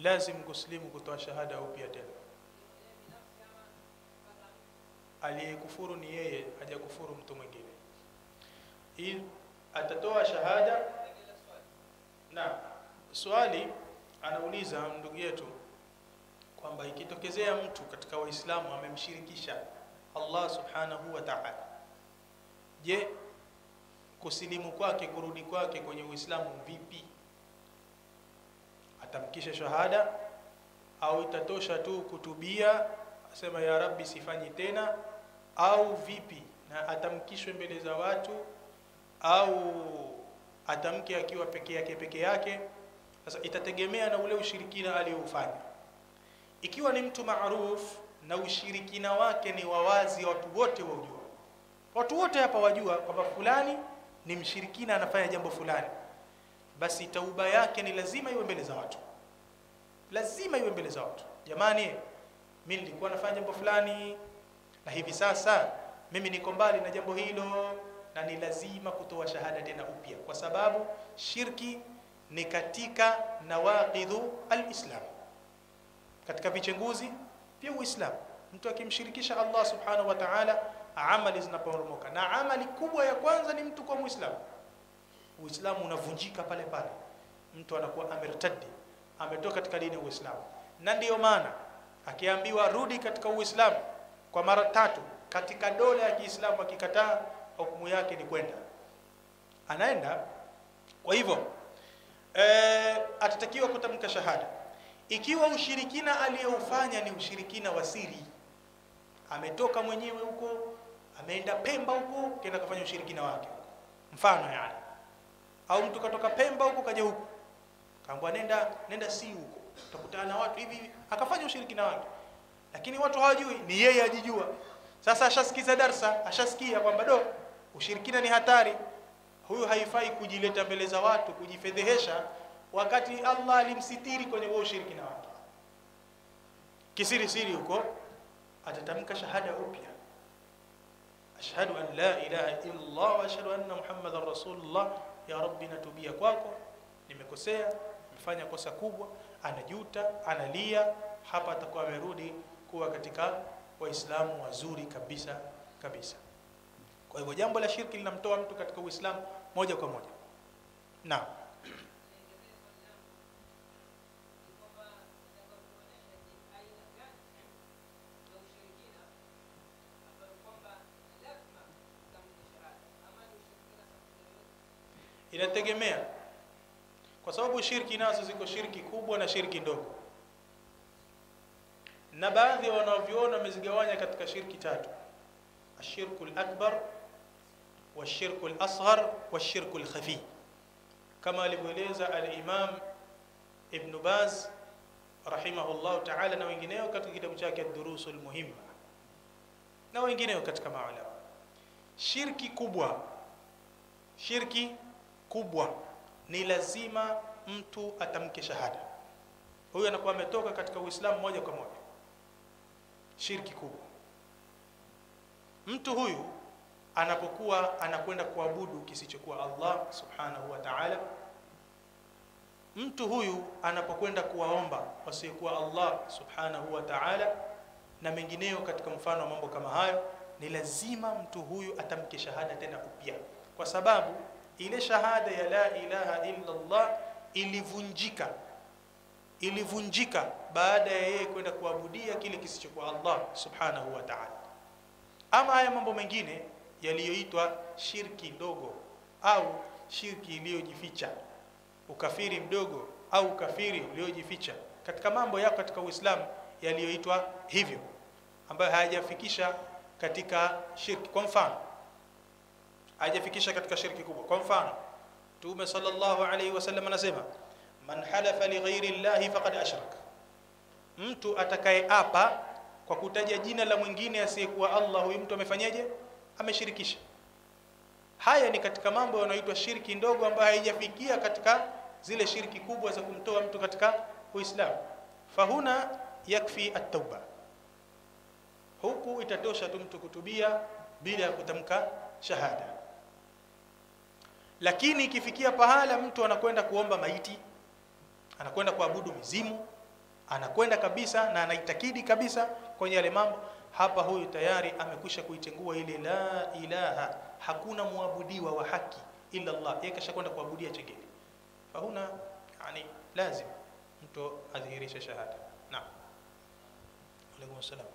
lazim kuslimu kutoa shahada upya tena. Aliyekufuru ni yeye, hajakufuru mtu mwingine. Hii atatoa shahada. Na swali anauliza ndugu yetu kwamba ikitokezea mtu katika Waislamu amemshirikisha Allah subhanahu wa ta'ala, je, kusilimu kwake, kurudi kwake kwenye Uislamu vipi? Atamkisha shahada au itatosha tu kutubia asema ya Rabbi sifanyi tena, au vipi? Na atamkishwe mbele za watu au atamke akiwa peke yake? Sasa itategemea na ule ushirikina aliofanya. Ikiwa ni mtu maarufu na ushirikina wake ni wawazi, watu wote wajua, watu wote hapa wajua kwamba fulani ni mshirikina anafanya jambo fulani, basi tauba yake ni lazima iwe mbele za watu. Lazima iwe mbele za watu. Jamani, mimi nilikuwa nafanya jambo fulani na hivi sasa mimi niko mbali na jambo hilo, na ni lazima kutoa shahada tena upya, kwa sababu shirki ni katika nawaqidhu al-Islam, katika vichenguzi vya Uislamu. Mtu akimshirikisha Allah subhanahu wa ta'ala, amali zinaporomoka, na amali kubwa ya kwanza ni mtu kwa Muislamu. Uislamu unavunjika pale pale, mtu anakuwa amertadi, ametoka katika dini ya Uislamu. Na ndiyo maana akiambiwa rudi katika Uislamu kwa mara 3 katika dola ya Kiislamu, akikataa hukumu yake ni kwenda, anaenda. Kwa hivyo atatakiwa kutamka shahada. Ikiwa ushirikina aliyoufanya ni ushirikina wa siri, ametoka mwenyewe huko, ameenda Pemba huko, kenda kufanya ushirikina wake, mfano yani, au mtu katoka Pemba huko kaja huko, kaambwa nenda si huko, utakutana na watu hivi, akafanya ushirikina wake, lakini watu hawajui, ni yeye ajijua. Sasa ashasikiza darsa, ashasikia kwamba ushirikina ni hatari, huyu haifai kujileta mbele za watu kujifedhehesha, wakati Allah alimsitiri kwenye huo ushirikina wake. Kisiri siri huko atatamka shahada upya, ashhadu an la ilaha illa Allah wa ashhadu anna Muhammadar Rasulullah, ya Rabbi natubia kwako, nimekosea, nimefanya kosa kubwa, anajuta, analia. Hapa atakuwa amerudi kuwa katika Waislamu wazuri kabisa kabisa. Kwa hivyo jambo la shirki linamtoa mtu katika Uislamu moja kwa moja. Naam. Inategemea, kwa sababu shirki nazo ziko shirki kubwa na shirki ndogo, na baadhi ya wanaoviona wamezigawanya katika shirki 3: ashirku al-akbar washirku al-asghar washirku al-khafi, kama alivyoeleza al-Imam Ibn Baz rahimahullah ta'ala na wengineo katika kitabu chake ad-Durus al-Muhimma, na wengineo katika maulama. Shirki kubwa ni lazima mtu atamke shahada, huyo anakuwa ametoka katika Uislamu moja kwa moja. Shirki kubwa, mtu huyu anapokuwa anakwenda kuabudu kisichokuwa Allah subhanahu wa ta'ala, mtu huyu anapokwenda kuwaomba wasiyekuwa Allah subhanahu wa ta'ala na mengineo katika mfano wa mambo kama hayo, ni lazima mtu huyu atamke shahada tena upya, kwa sababu ile shahada ya la ilaha illa Allah ilivunjika baada ya yeye kwenda kuabudia kile kisichokuwa Allah subhanahu wa ta'ala. Ama haya mambo mengine yaliyoitwa shirki ndogo au shirki iliyojificha, ukafiri mdogo au ukafiri uliojificha, katika mambo yako katika Uislamu yaliyoitwa hivyo, ambayo hayajafikisha katika shirki. Kwa mfano, hajafikisha katika shirki kubwa. Kwa mfano, Mtume sallallahu alayhi wasallam anasema, man halafa li ghairi llahi faqad ashraka, mtu atakayeapa kwa kutaja jina la mwingine asiyekuwa Allah, huyu mtu amefanyaje? Ameshirikisha. Haya ni katika mambo yanayoitwa shirki ndogo, ambayo haijafikia katika zile shirki kubwa za kumtoa mtu katika Uislamu. Fahuna yakfi at-tauba, huku itatosha tu mtu kutubia bila ya kutamka shahada. Lakini ikifikia pahala mtu anakwenda kuomba maiti, anakwenda kuabudu mizimu, anakwenda kabisa na anaitakidi kabisa kwenye yale mambo, hapa huyu tayari amekwisha kuitengua ile la ilaha, hakuna muabudiwa wa haki illa Allah, yeye kashakwenda kuabudia chengine. Fahuna yani lazim mtu adhihirishe shahada. Naam. Alaykum salaam.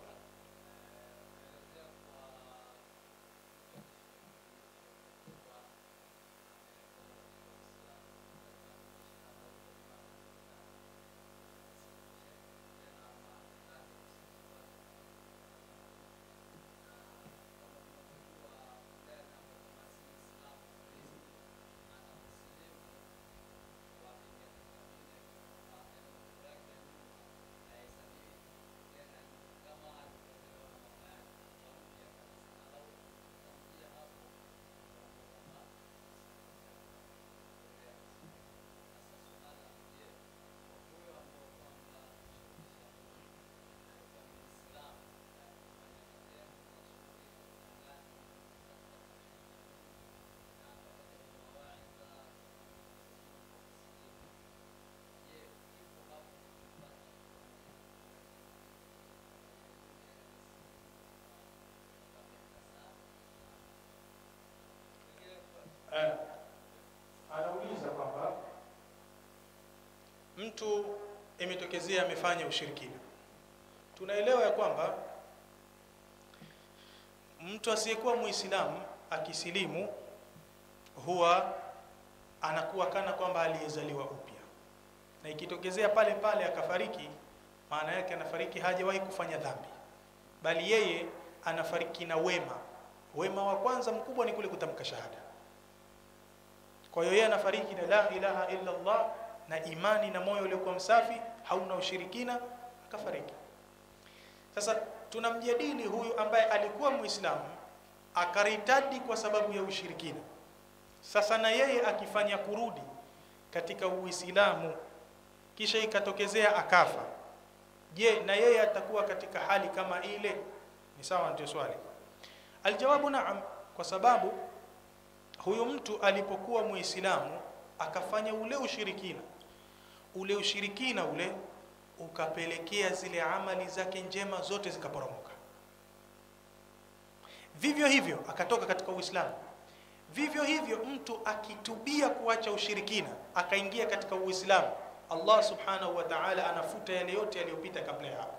Anauliza kwamba mtu imetokezea amefanya ushirikina. Tunaelewa ya kwamba mtu asiyekuwa Muislamu akisilimu huwa anakuwa kana kwamba aliyezaliwa upya, na ikitokezea pale pale akafariki, maana yake anafariki hajawahi kufanya dhambi, bali yeye anafariki na wema. Wema wa kwanza mkubwa ni kule kutamka shahada. Kwa hiyo yeye anafariki na la ilaha illa Allah na imani na moyo uliokuwa msafi, hauna ushirikina, akafariki. Sasa tunamjadili huyu ambaye alikuwa Muislamu akaritadi kwa sababu ya ushirikina. Sasa na yeye akifanya kurudi katika Uislamu kisha ikatokezea akafa, je, na yeye atakuwa katika hali kama ile? Ni sawa? Ndio swali. Aljawabu naam, kwa sababu huyu mtu alipokuwa Muislamu akafanya ule ushirikina ule ukapelekea zile amali zake njema zote zikaporomoka. Vivyo hivyo akatoka katika Uislamu. Vivyo hivyo mtu akitubia kuacha ushirikina akaingia katika Uislamu, Allah subhanahu wa ta'ala anafuta yale yote yaliyopita kabla ya hapo.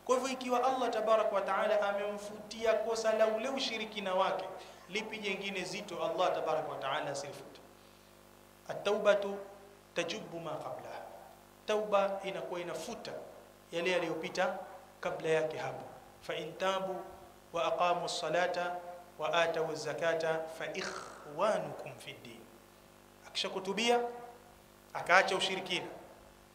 Kwa hivyo ikiwa Allah tabarak wa ta'ala amemfutia kosa la ule ushirikina wake, lipi jingine zito Allah tabarak wa ta'ala asifute? At-taubatu tajubu ma qablaha, tauba inakuwa inafuta yale yaliyopita kabla yake hapo. Fa intabu wa aqamu as-salata wa atu az-zakata fa ikhwanukum fi din. Akishakutubia akaacha ushirikina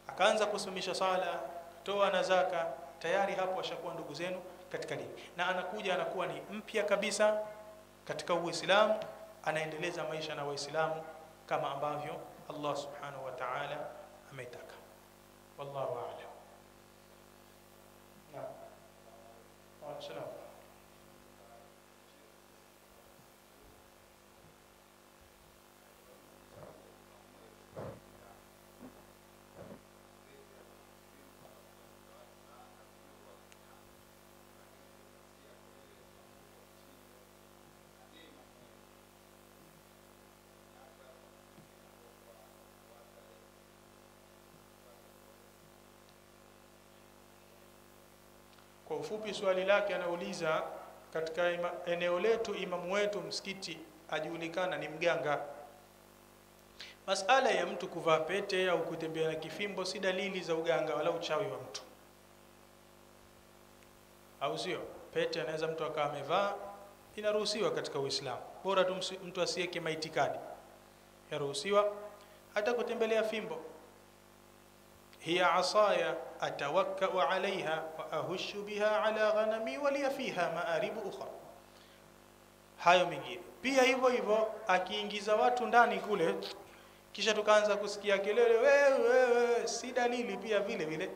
akaanza kusumisha sala, toa na zaka, tayari hapo ashakuwa ndugu zenu katika dini, na anakuja anakuwa ni mpya kabisa katika Uislamu, anaendeleza maisha na Waislamu kama ambavyo Allah subhanahu wa ta'ala ametaka. Wallahu a'lam. Naam. Wa sallam. Kwa ufupi swali lake anauliza, katika eneo letu imamu wetu msikiti ajulikana ni mganga. Masala ya mtu kuvaa pete au kutembea na kifimbo si dalili za uganga wala uchawi wa mtu, au sio? Pete anaweza mtu akawa amevaa, inaruhusiwa katika Uislamu, bora tu mtu asiweke maitikadi, yaruhusiwa. Hata kutembelea fimbo, hiya asaya atawakkau alaiha wa ahushu biha ala ghanami wa liya fiha maaribu ukhra. Hayo mengine pia hivyo hivyo, akiingiza watu ndani kule kisha tukaanza kusikia kelele wewe, si dalili pia vile vile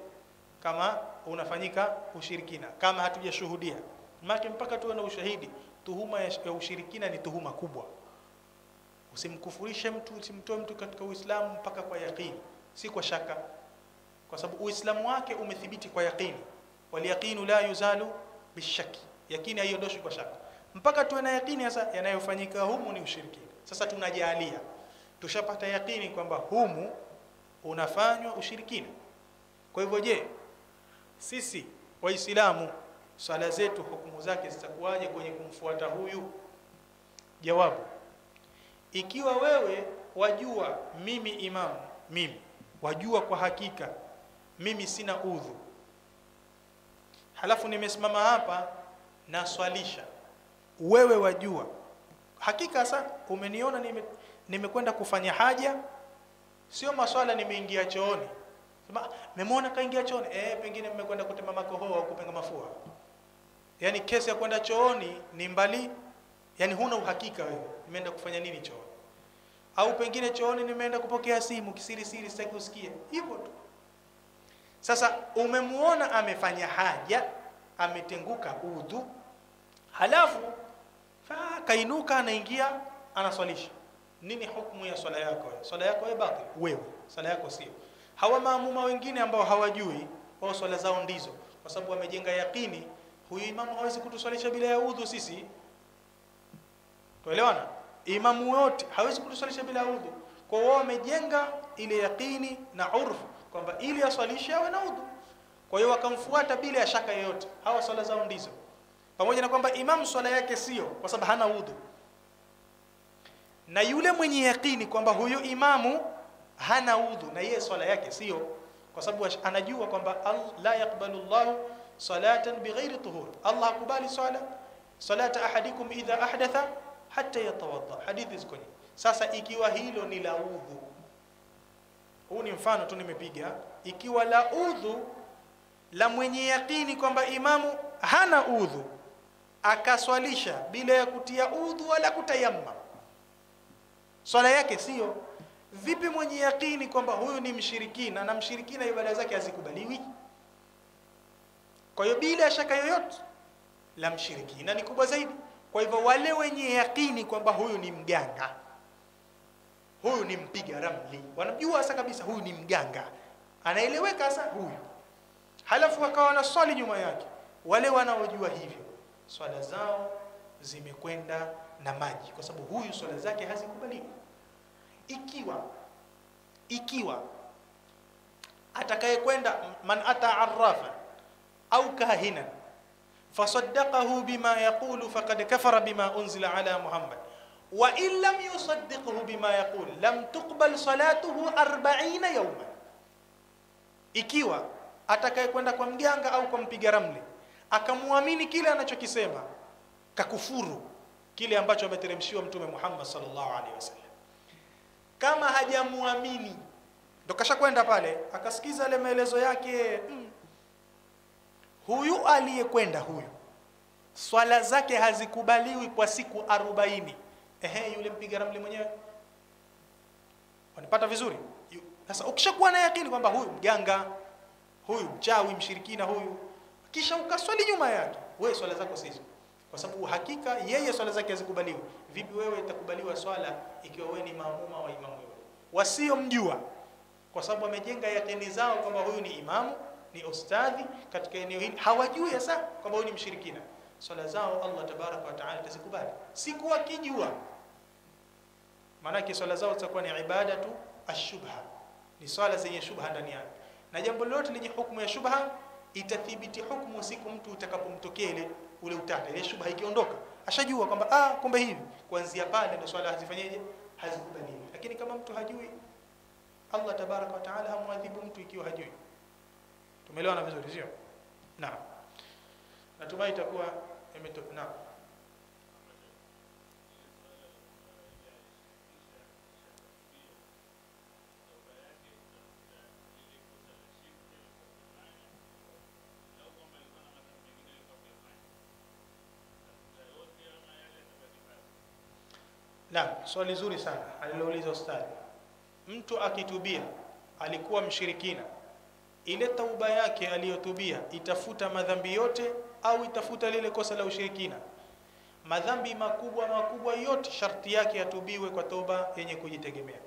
kama unafanyika ushirikina, kama hatujashuhudia. Maana mpaka tuwe na ushahidi. Tuhuma ya ushirikina ni tuhuma kubwa. Usimkufurishe mtu, usimtoe mtu katika Uislamu mpaka kwa yaqini, si kwa shaka. kwa sababu uislamu wake umethibiti kwa yaqini. Wal yaqinu la yuzalu bishaki, yaqini haiondoshwi kwa shaka. Mpaka tuwe na yaqini sasa yanayofanyika humu ni ushirikina. Sasa tunajalia tushapata yaqini kwamba humu unafanywa ushirikina. Kwa hivyo je, sisi waislamu swala zetu hukumu zake zitakuwaje kwenye kumfuata huyu? Jawabu, ikiwa wewe wajua mimi imamu, mimi wajua kwa hakika mimi sina udhu, halafu nimesimama hapa na swalisha, wewe wajua hakika sasa umeniona nimekwenda kufanya haja, sio maswala nimeingia chooni. Sema memwona kaingia chooni, pengine mmekwenda kutema makohoa au kupenga mafua. Yani kesi ya kwenda chooni ni mbali, yani huna uhakika wewe nimeenda kufanya nini chooni. Au pengine chooni nimeenda kupokea simu kisiri siri sitaki kusikia. Hivyo tu. Sasa umemuona amefanya haja, ametenguka udhu, halafu kainuka anaingia anaswalisha. Nini hukumu ya swala yako? Swala yako wewe batil, wewe swala yako sio. Hawa maamuma wengine ambao hawajui, wao swala zao ndizo, kwa sababu wamejenga yaqini huyu imamu hawezi kutuswalisha bila ya udhu. Sisi tuelewana, imamu wote hawezi kutuswalisha bila udhu. Kwa wao wamejenga ile yaqini na urfu kwamba ili aswalishe awe na udhu, kwa hiyo wakamfuata bila ya shaka yoyote. Hawa swala zao ndizo, pamoja na kwamba imamu swala yake sio, kwa sababu hana udhu. Na yule mwenye yaqini kwamba huyu imamu hana udhu na yeye swala yake sio, kwa sababu anajua kwamba la yaqbalu Allahu salatan bighairi tuhur, Allah hakubali salata ahadikum idha ahdatha hatta yatawadda. Hadithi ziko. Sasa ikiwa hilo ni la udhu, huu ni mfano tu nimepiga, ikiwa la udhu la mwenye yaqini kwamba imamu hana udhu akaswalisha bila ya kutia udhu wala kutayamma, swala yake sio. Vipi mwenye yaqini kwamba huyu ni mshirikina na mshirikina ibada zake hazikubaliwi? Kwa hiyo bila shaka yoyote la mshirikina ni kubwa zaidi. Kwa hivyo wale wenye yaqini kwamba huyu ni mganga, huyu ni mpiga ramli, wanajua sasa kabisa huyu ni mganga, anaeleweka sasa huyu, halafu wakawa na swali nyuma yake, wale wanaojua hivyo swala zao zimekwenda na maji, kwa sababu huyu swala zake hazikubaliwi. Ikiwa atakayekwenda man ata arrafa au kahina fasaddaqahu bima yaqulu faqad kafara bima unzila ala Muhammad wa in lam yusaddiqhu bima yaqul lam tuqbal salatuhu 40 yawma. Ikiwa atakayekwenda kwa mganga au kwa mpiga ramli akamwamini kile anachokisema, kakufuru kile ambacho ameteremshiwa Mtume Muhammad sallallahu alaihi wasallam. Kama hajamuamini ndo kashakwenda pale akasikiza ile maelezo yake, huyu aliyekwenda huyu swala zake hazikubaliwi kwa siku 40. Yule mpiga ramli mwenyewe, wanipata vizuri? Sasa ukishakuwa na yakini kwamba huyu mganga, huyu mchawi, mshirikina huyu, kisha ukaswali nyuma yake, wewe swala zako sizo, kwa sababu hakika yeye swala zake hazikubaliwi. Vipi wewe itakubaliwa swala ikiwa wewe ni maamuma wa imamu wewe wasiomjua? Kwa sababu wamejenga yakini zao kwamba huyu ni imamu, ni ustadhi katika eneo hili, hawajui sasa kwamba huyu ni mshirikina. Swala zao Allah tabaraka wa taala tazikubali siku wakijua, maana swala zao zitakuwa ni ibadatu ashubha, ni swala zenye shubha ndani yake. Na jambo lolote lenye hukumu ya shubha itathibiti hukumu siku mtu utakapomtokea ule utata, ile shubha ikiondoka, ashajua kwamba kumbe hivi, kuanzia pale ndio swala hazifanyeje, hazikubaliwi. Lakini kama mtu hajui, Allah tabaraka wa taala hamwadhibu mtu ikiwa hajui. Tumeelewana vizuri sio? Naam. Natumai itakuwa imetoka. Naam. Naam, swali zuri sana alilouliza ustadi. Mtu akitubia alikuwa mshirikina, ile tauba yake aliyotubia itafuta madhambi yote au itafuta lile kosa la ushirikina? Madhambi makubwa yote sharti yake yatubiwe kwa toba yenye kujitegemea.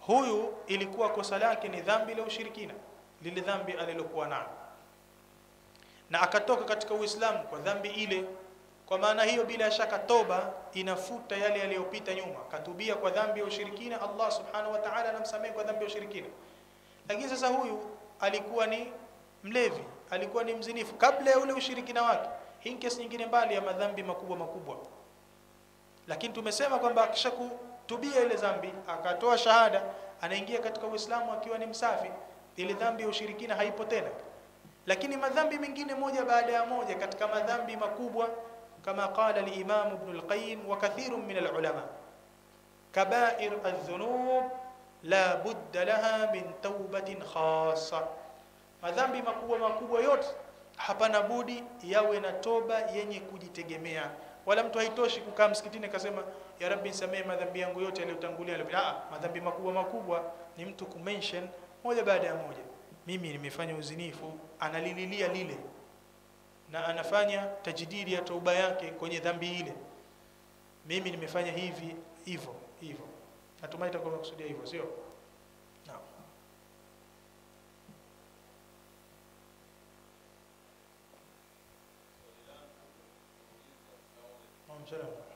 Huyu ilikuwa kosa lake ni dhambi la ushirikina, lile dhambi alilokuwa nalo na akatoka katika Uislamu kwa dhambi ile, kwa maana hiyo bila shaka toba inafuta yale yaliyopita nyuma. Katubia kwa dhambi ya ushirikina, Allah subhanahu wa ta'ala anamsamehe kwa dhambi ya ushirikina. Lakini sasa huyu alikuwa ni mlevi, alikuwa ni mzinifu kabla ya ule ushirikina wake. Hii kesi nyingine mbali ya madhambi makubwa. Lakini tumesema kwamba akisha kutubia ile dhambi akatoa shahada, anaingia katika Uislamu akiwa ni msafi, ile dhambi ya ushirikina haipo tena. Lakini madhambi mengine moja baada ya moja katika madhambi makubwa, kama qala al-Imam Ibn al-Qayyim wa kathirun min al-ulama, kaba'ir adh-dhunub la budda laha min tawbatin khassa. Madhambi makubwa yote hapana budi yawe na toba yenye kujitegemea. Wala mtu haitoshi kukaa msikitini akasema ya Rabbi nisamehe madhambi yangu yote yaliyotangulia. Madhambi makubwa ni mtu kumention moja baada ya moja. Mimi nimefanya uzinifu, analililia lile na anafanya tajdidi ya toba yake kwenye dhambi ile. Mimi nimefanya hivi hivyo. Natumai itakuwa makusudia hivyo, sio? Naam. Salaam.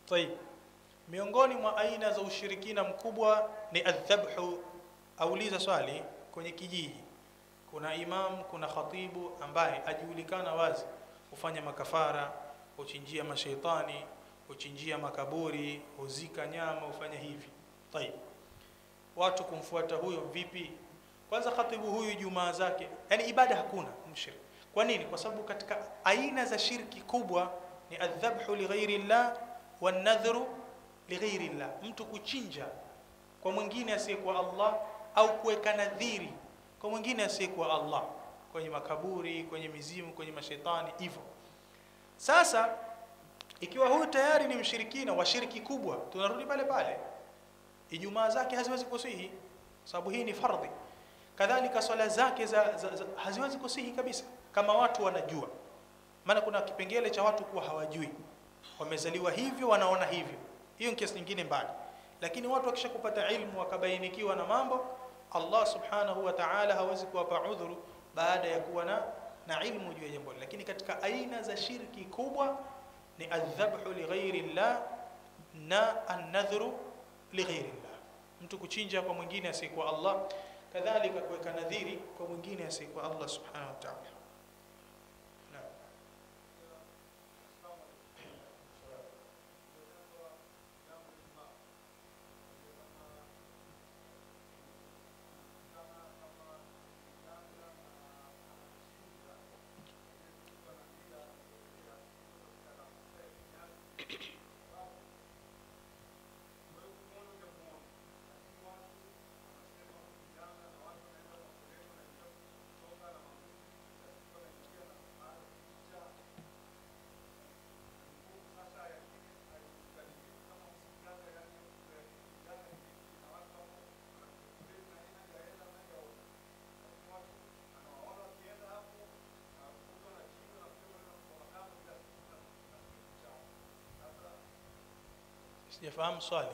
Tayeb, miongoni mwa aina za ushirikina mkubwa ni adhabhu. Auliza swali kwenye kijiji, kuna imam, kuna khatibu ambaye ajulikana wazi kufanya makafara, kuchinjia mashaitani, kuchinjia makaburi, uzika nyama, ufanya hivi. Tayeb, watu kumfuata huyo vipi? Kwanza khatibu huyu jumaa zake, yani ibada hakuna mshiriki. Kwa nini? Kwa sababu katika aina za shirki kubwa ni adhabhu li ghairi Allah wanadhru li ghairi Allah, mtu kuchinja kwa mwingine asiyekuwa Allah au kuweka nadhiri kwa mwingine asiyekuwa Allah, kwenye makaburi, kwenye mizimu, kwenye mashaitani hivyo. Sasa ikiwa huyu tayari ni mshirikina wa shirki kubwa, tunarudi pale Ijumaa zake haziwezi kusihi, sababu hii ni fardhi. Kadhalika swala zake haziwezi kusihi kabisa kama watu wanajua. Maana kuna kipengele cha watu kuwa hawajui, wamezaliwa hivyo, wanaona hivyo, hiyo ni kesi nyingine mbali. Lakini watu wakisha kupata ilmu wakabainikiwa na mambo, Allah subhanahu wa ta'ala hawezi kuwapa udhuru baada ya kuwa na ilmu juu ya jambo. Lakini katika aina za shirki kubwa ni adhabhu li ghairi Allah na an-nadhru li ghairi Allah, mtu kuchinja kwa mwingine asiyekuwa Allah, kadhalika kuweka nadhiri kwa mwingine asiyekuwa Allah subhanahu wa ta'ala. Sijafahamu swali.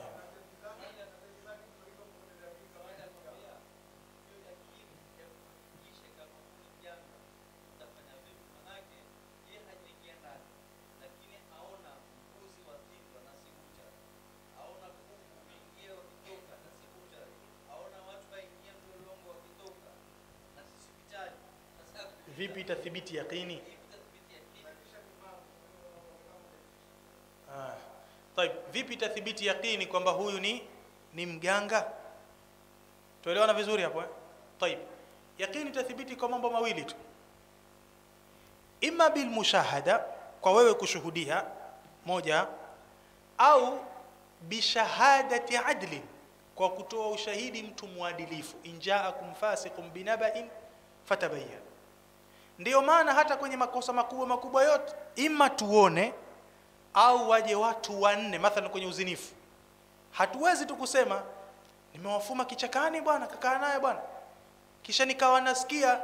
Vipi itathibiti yaqini? Tayeb, vipi itathibiti yaqini kwamba huyu ni mganga? Tuelewana vizuri hapo eh? Tayeb, yaqini itathibiti kwa mambo mawili tu, imma bil mushahada, kwa wewe kushuhudia moja, au bi shahadati adli, kwa kutoa ushahidi mtu muadilifu, injaakum fasiqun binaba'in fatabayyan. Ndio maana hata kwenye makosa makubwa yote, ima tuone au waje watu wanne, mathalan kwenye uzinifu, hatuwezi tukusema nimewafuma kichakani bwana, kakaa naye bwana, kisha nikawa nasikia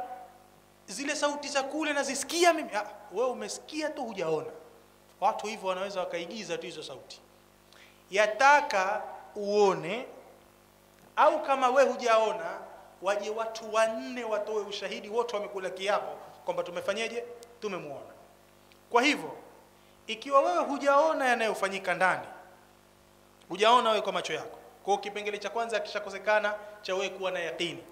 zile sauti za kule nazisikia mimi. Wewe umesikia tu, hujaona. Watu hivyo wanaweza wakaigiza tu hizo sauti. Yataka uone, au kama we hujaona, waje watu wanne watoe ushahidi, wote wamekula kiapo kwamba tumefanyaje, tumemuona. Kwa hivyo ikiwa wewe hujaona yanayofanyika ndani, hujaona wewe kwa macho yako, kwa kipengele cha kwanza kishakosekana cha wewe kuwa na yaqini.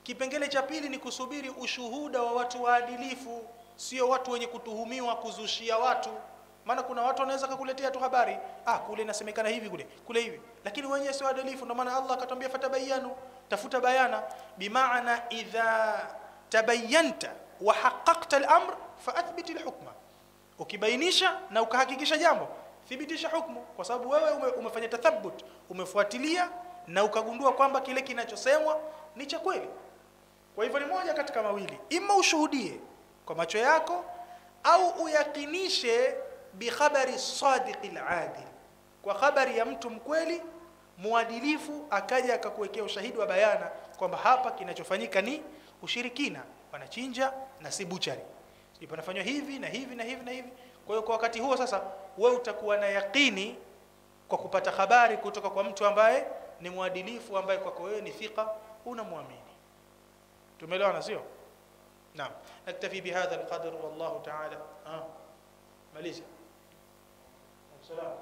Kipengele cha pili ni kusubiri ushuhuda wa watu waadilifu, sio watu wenye kutuhumiwa kuzushia watu. Maana kuna watu wanaweza kukuletea tu habari, kule inasemekana hivi, kule hivi, lakini wenyewe sio waadilifu. Ndio maana Allah akatwambia fatabayanu, tafuta bayana. Bimaana idha tabayyanta wa haqqaqta al-amr faathbit al-hukma, ukibainisha na ukahakikisha jambo, thibitisha hukumu, kwa sababu wewe umefanya tathabbut, umefuatilia na ukagundua kwamba kile kinachosemwa ni cha kweli. Kwa hivyo ni moja katika mawili, ima ushuhudie kwa macho yako au uyakinishe bi khabari sadiq al-adil, kwa habari ya mtu mkweli muadilifu, akaja akakuwekea ushahidi wa bayana kwamba hapa kinachofanyika ni ushirikina, wanachinja na si buchari, ndipo nafanywa hivi na hivi na hivi na hivi. Kwa hiyo kwa wakati huo sasa wewe utakuwa na yaqini kwa kupata habari kutoka kwa mtu ambaye ni muadilifu, ambaye kwako wewe ni thika, unamwamini. Tumeelewana sio? Naam, naktafi bihadha alqadr wallahu ta'ala. Maliza. Salaam.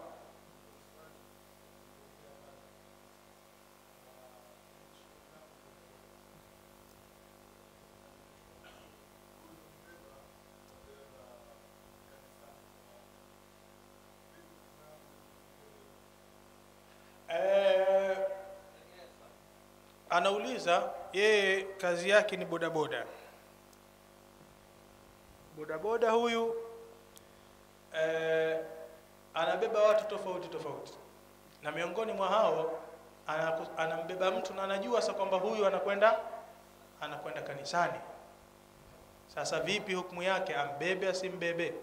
Anauliza yeye kazi yake ni bodaboda. Bodaboda huyu anabeba watu tofauti, na miongoni mwa hao anambeba mtu na anajua sasa kwamba huyu anakwenda kanisani. Sasa vipi hukumu yake, ambebe asimbebe?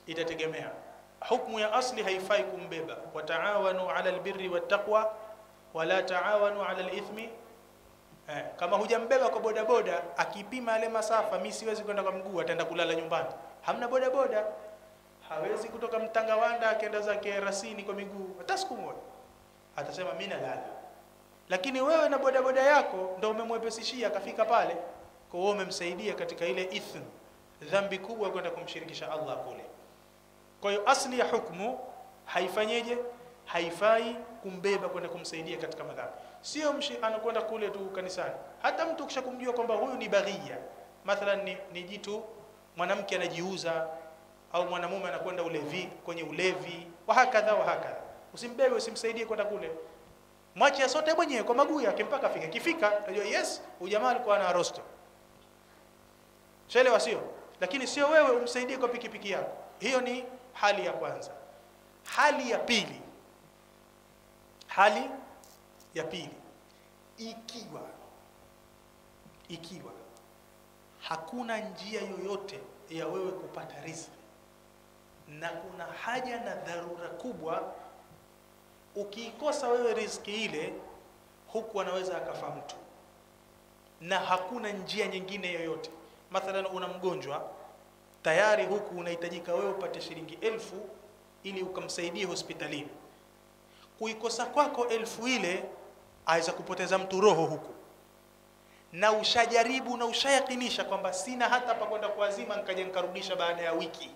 Itategemea. Hukumu ya asli haifai kumbeba, wa taawanu ala albirri wattaqwa wala taawanu ala alithmi. Kama hujambeba kwa bodaboda, akipima ile masafa, mimi siwezi kwenda kwa mguu, ataenda kulala nyumbani. Hamna bodaboda, hawezi kutoka Mtangawanda akaenda zake Rasini kwa miguu hata siku moja, atasema mimi nalala. Lakini wewe na bodaboda yako ndio umemwepesishia akafika pale, kwa hiyo umemsaidia katika ile ithm, dhambi kubwa kwenda kumshirikisha Allah kule. Kwa hiyo asli ya hukumu haifanyeje, haifai kumbeba kwenda kumsaidia katika madhambi. Sio anakwenda kule tu kanisani. Hata mtu ukishakumjua kwamba huyu ni baghia, mathalan ni jitu, mwanamke anajiuza au mwanamume anakwenda kwenye ulevi, wa hakadha, usimbebe, usimsaidie kwenda kule. Mwache asote mwenyewe kwa maguu yake mpaka afike. Kifika unajua yes, huyu jamaa alikuwa ana rosto. Chelewa sio? Lakini sio wewe umsaidie kwa pikipiki yako. Hiyo ni hali ya kwanza. Hali ya pili, ikiwa hakuna njia yoyote ya wewe kupata riziki na kuna haja na dharura kubwa, ukiikosa wewe riziki ile, huku anaweza akafa mtu na hakuna njia nyingine yoyote. Mathalan una mgonjwa tayari, huku unahitajika wewe upate shilingi 1000 ili ukamsaidie hospitalini. Kuikosa kwako 1000 ile aweza kupoteza mtu roho huku, na ushajaribu na ushayakinisha kwamba sina hata pa kwenda kuazima nikaje nikarudisha baada ya wiki.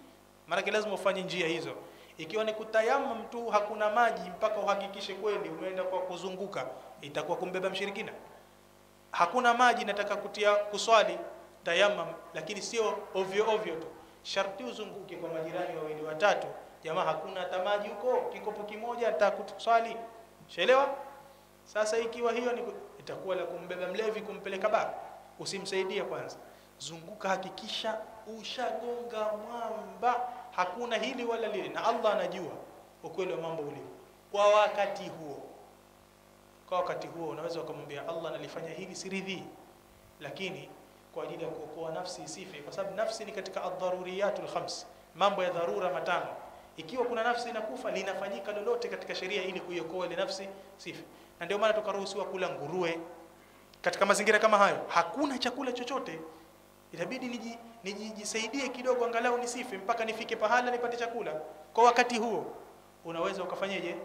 Maana lazima ufanye njia hizo. Ikiwa ni kutayamam tu, hakuna maji mpaka uhakikishe kweli umeenda kwa kuzunguka, itakuwa kumbeba mshirikina. Hakuna maji, nataka kuswali, tayamam, lakini sio ovyo tu. Sharti uzunguke kwa majirani wawili watatu, jamaa hakuna hata maji huko, kikopo kimoja nataka kuswali. Shelewa? Sasa ikiwa hiyo ni itakuwa la kumbeba mlevi kumpeleka baa, usimsaidie kwanza. Zunguka, hakikisha ushagonga mwamba, hakuna hili wala lile, na Allah anajua ukweli wa mambo ulivyo kwa wakati huo. Kwa wakati huo unaweza ukamwambia Allah, nalifanya hili siridhi, lakini kwa ajili ya kuokoa nafsi isife, kwa sababu nafsi ni katika ad-daruriyatul khams, mambo ya dharura matano. Ikiwa kuna nafsi inakufa, linafanyika lolote katika sheria ili kuiokoa ile nafsi sife. Na ndio maana tukaruhusiwa kula nguruwe. Katika mazingira kama hayo hakuna chakula chochote, itabidi nijisaidie kidogo angalau nisife mpaka nifike pahala nipate chakula. Kwa wakati huo unaweza ukafanyeje?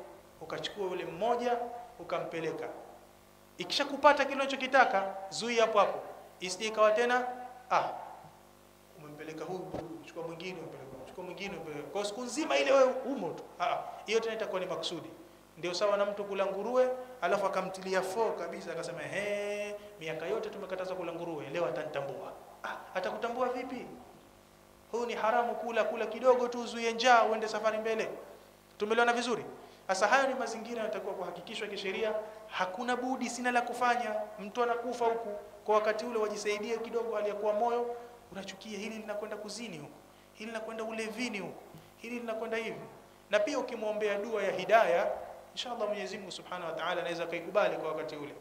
Ukachukua yule mmoja ukampeleka. Ikishakupata kile unachokitaka, zui hapo hapo, isije ikawa tena umempeleka huyu, chukua mwingine, umpeleka, chukua mwingine, umpeleka. Kwa siku nzima ile wewe umo tu. Hiyo tena itakuwa ni makusudi. Ndio sawa na mtu kula nguruwe alafu akamtilia 4 kabisa, akasema miaka yote tumekataza kula nguruwe, leo atanitambua. Atakutambua vipi? Huyu ni haramu kula kidogo tu, uzuie njaa uende safari mbele. Tumeelewana vizuri? Sasa hayo ni mazingira yanatakiwa kuhakikishwa kisheria. Hakuna budi, sina la kufanya. Mtu anakufa huku, kwa wakati ule wajisaidie kidogo, aliyakuwa moyo unachukia, hili linakwenda kuzini huku, hili linakwenda ulevini huku, hili linakwenda hivi. Na pia ukimwombea dua ya hidayah, inshallah Mwenyezi Mungu Subhanahu wa Ta'ala anaweza kaikubali kwa wakati ule.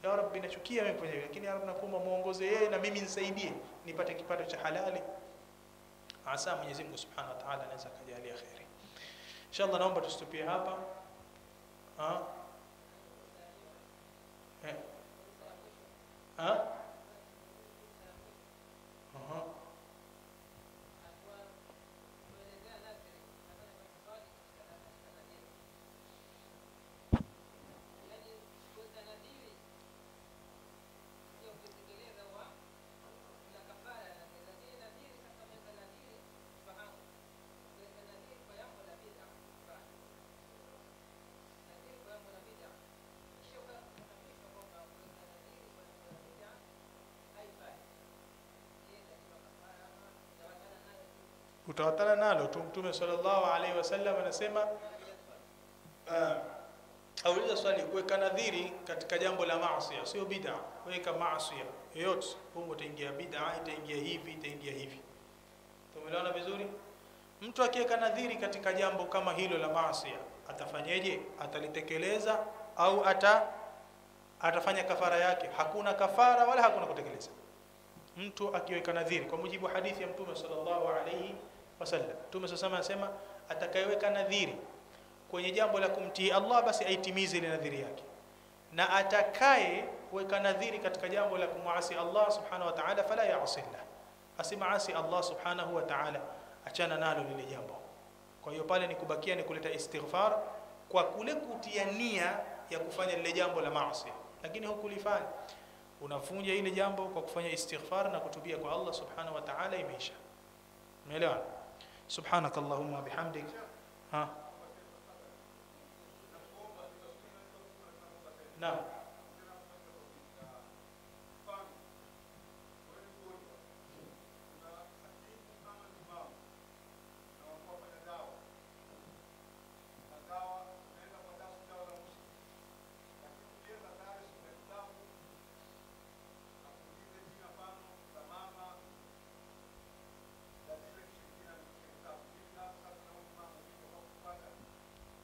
Ya Rabbi, nachukia mimi kwenye, lakini ya Rabbi nakuomba muongoze yeye na mimi nisaidie nipate kipato cha halali. Asa Mwenyezi Mungu Subhanahu wa Ta'ala anaweza kujalia khairi. Inshallah naomba tustopie hapa. Utawatana nalo tu. Mtume sallallahu alaihi wasallam anasema, auliza swali, kuweka nadhiri katika jambo la maasi sio bid'a. Weka maasi yoyote humo, utaingia bid'a, itaingia hivi, itaingia hivi. Tumeelewana vizuri? Mtu akiweka nadhiri katika jambo kama hilo la maasi, atafanyeje? Atalitekeleza au atafanya kafara yake? Hakuna kafara wala hakuna kutekeleza. Mtu akiweka nadhiri kwa mujibu wa hadithi ya Mtume sallallahu alaihi wasallam, Mtume sasa anasema atakayeweka nadhiri kwenye jambo la kumtii Allah, basi aitimize ile nadhiri yake, na atakayeweka nadhiri katika jambo la kumuasi Allah Subhanahu wa Ta'ala fala ya'sillah, asimaasi Allah Subhanahu wa Ta'ala, achana nalo lile jambo. Kwa hiyo pale ni kubakia ni kuleta istighfar kwa kule kutia nia ya kufanya lile jambo la maasi, lakini hukulifanya, unafunja ile jambo kwa kufanya istighfar na kutubia kwa Allah Subhanahu wa Ta'ala, imeisha. Umeelewa? Subhanakallahumma bihamdik. Naam.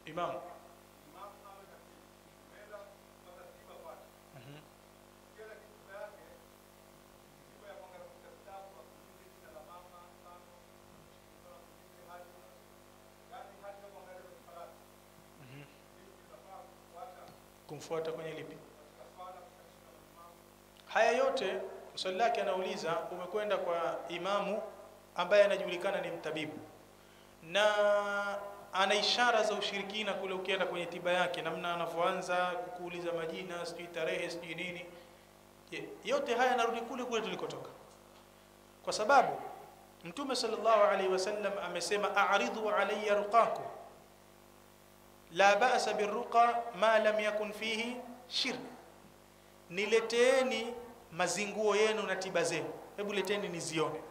Imam kumfuata kwenye lipi? Haya yote swali lake anauliza, umekwenda kwa imamu ambaye anajulikana ni mtabibu na ana ishara za ushirikina kule, ukienda kwenye tiba yake namna anavyoanza kuuliza majina, sijui tarehe, sijui nini. Yote haya narudi kule tulikotoka, kwa sababu Mtume sallallahu alaihi wasallam amesema, a'ridhu alayya ruqakum la ba'sa birruqa ma lam yakun fihi shirk, nileteeni mazinguo yenu na tiba zenu, hebu leteni nizione,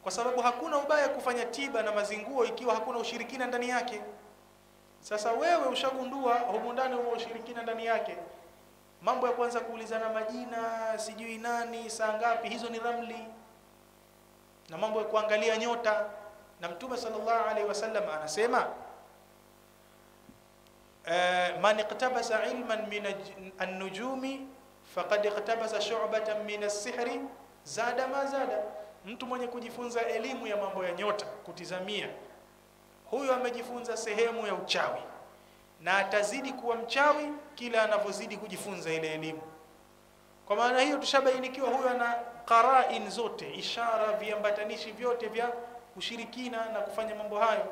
kwa sababu hakuna ubaya kufanya tiba na mazinguo ikiwa hakuna ushirikina ndani yake. Sasa wewe ushagundua humo ndani humo ushirikina ndani yake, mambo ya kwanza kuulizana majina, sijui nani, saa ngapi, hizo ni ramli, na mambo ya kuangalia nyota. Na Mtume sallallahu alaihi wasallam anasema man iqtabasa ilman min an-nujumi faqad iqtabasa shu'batan min as-sihri zada ma zada. Mtu mwenye kujifunza elimu ya mambo ya nyota, kutizamia, huyo amejifunza sehemu ya uchawi, na atazidi kuwa mchawi kila anavyozidi kujifunza ile elimu. Kwa maana hiyo tushabainikiwa huyo ana qara'in zote, ishara, viambatanishi vyote vya ushirikina na kufanya mambo hayo.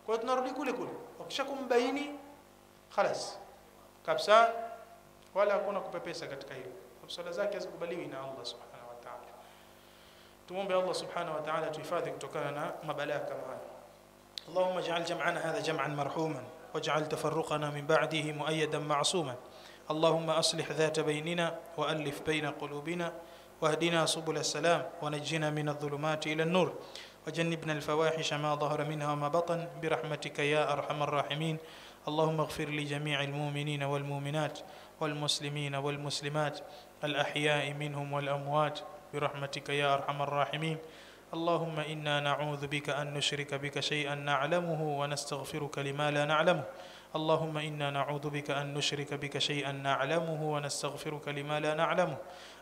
Kwa hiyo tunarudi kule kule, ukishakumbaini خلاص kabisa, wala hakuna kupepesa katika hilo. Swala zake hazikubaliwi na Allah subhanahu wa ta'ala. Tumuombe Allah subhanahu wa ta'ala tuhifadhi kutokana na mabalaa kama haya. Allahumma ij'al jam'ana hadha jam'an marhuman waj'al tafarruqana min ba'dihi mu'ayyadan ma'suman. Allahumma aslih dhata baynina wa alif bayna qulubina واهدنا سبل السلام ونجنا من الظلمات إلى النور وجنبنا الفواحش ما ظهر منها وما بطن برحمتك يا أرحم الراحمين. اللهم اغفر لجميع المؤمنين والمؤمنات والمسلمين والمسلمات الأحياء منهم والأموات برحمتك يا أرحم الراحمين. اللهم إنا نعوذ بك أن نشرك بك شيئا نعلمه ونستغفرك لما لا نعلمه. اللهم إنا نعوذ بك أن نشرك بك شيئا نعلمه ونستغفرك لما لا نعلمه.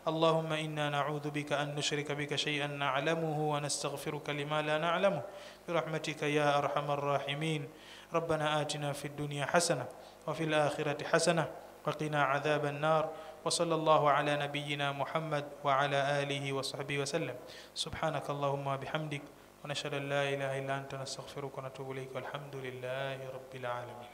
اللهم إنا نعوذ بك أن نشرك بك شيئا نعلمه ونستغفرك لما لا نعلمه برحمتك يا أرحم الراحمين. ربنا آتنا في الدنيا حسنة وفي الآخرة حسنة وقنا عذاب النار. وصلى الله على نبينا محمد وعلى آله وصحبه وسلم. سبحانك اللهم وبحمدك ونشهد أن لا إله إلا أنت نستغفرك ونتوب إليك والحمد لله رب العالمين.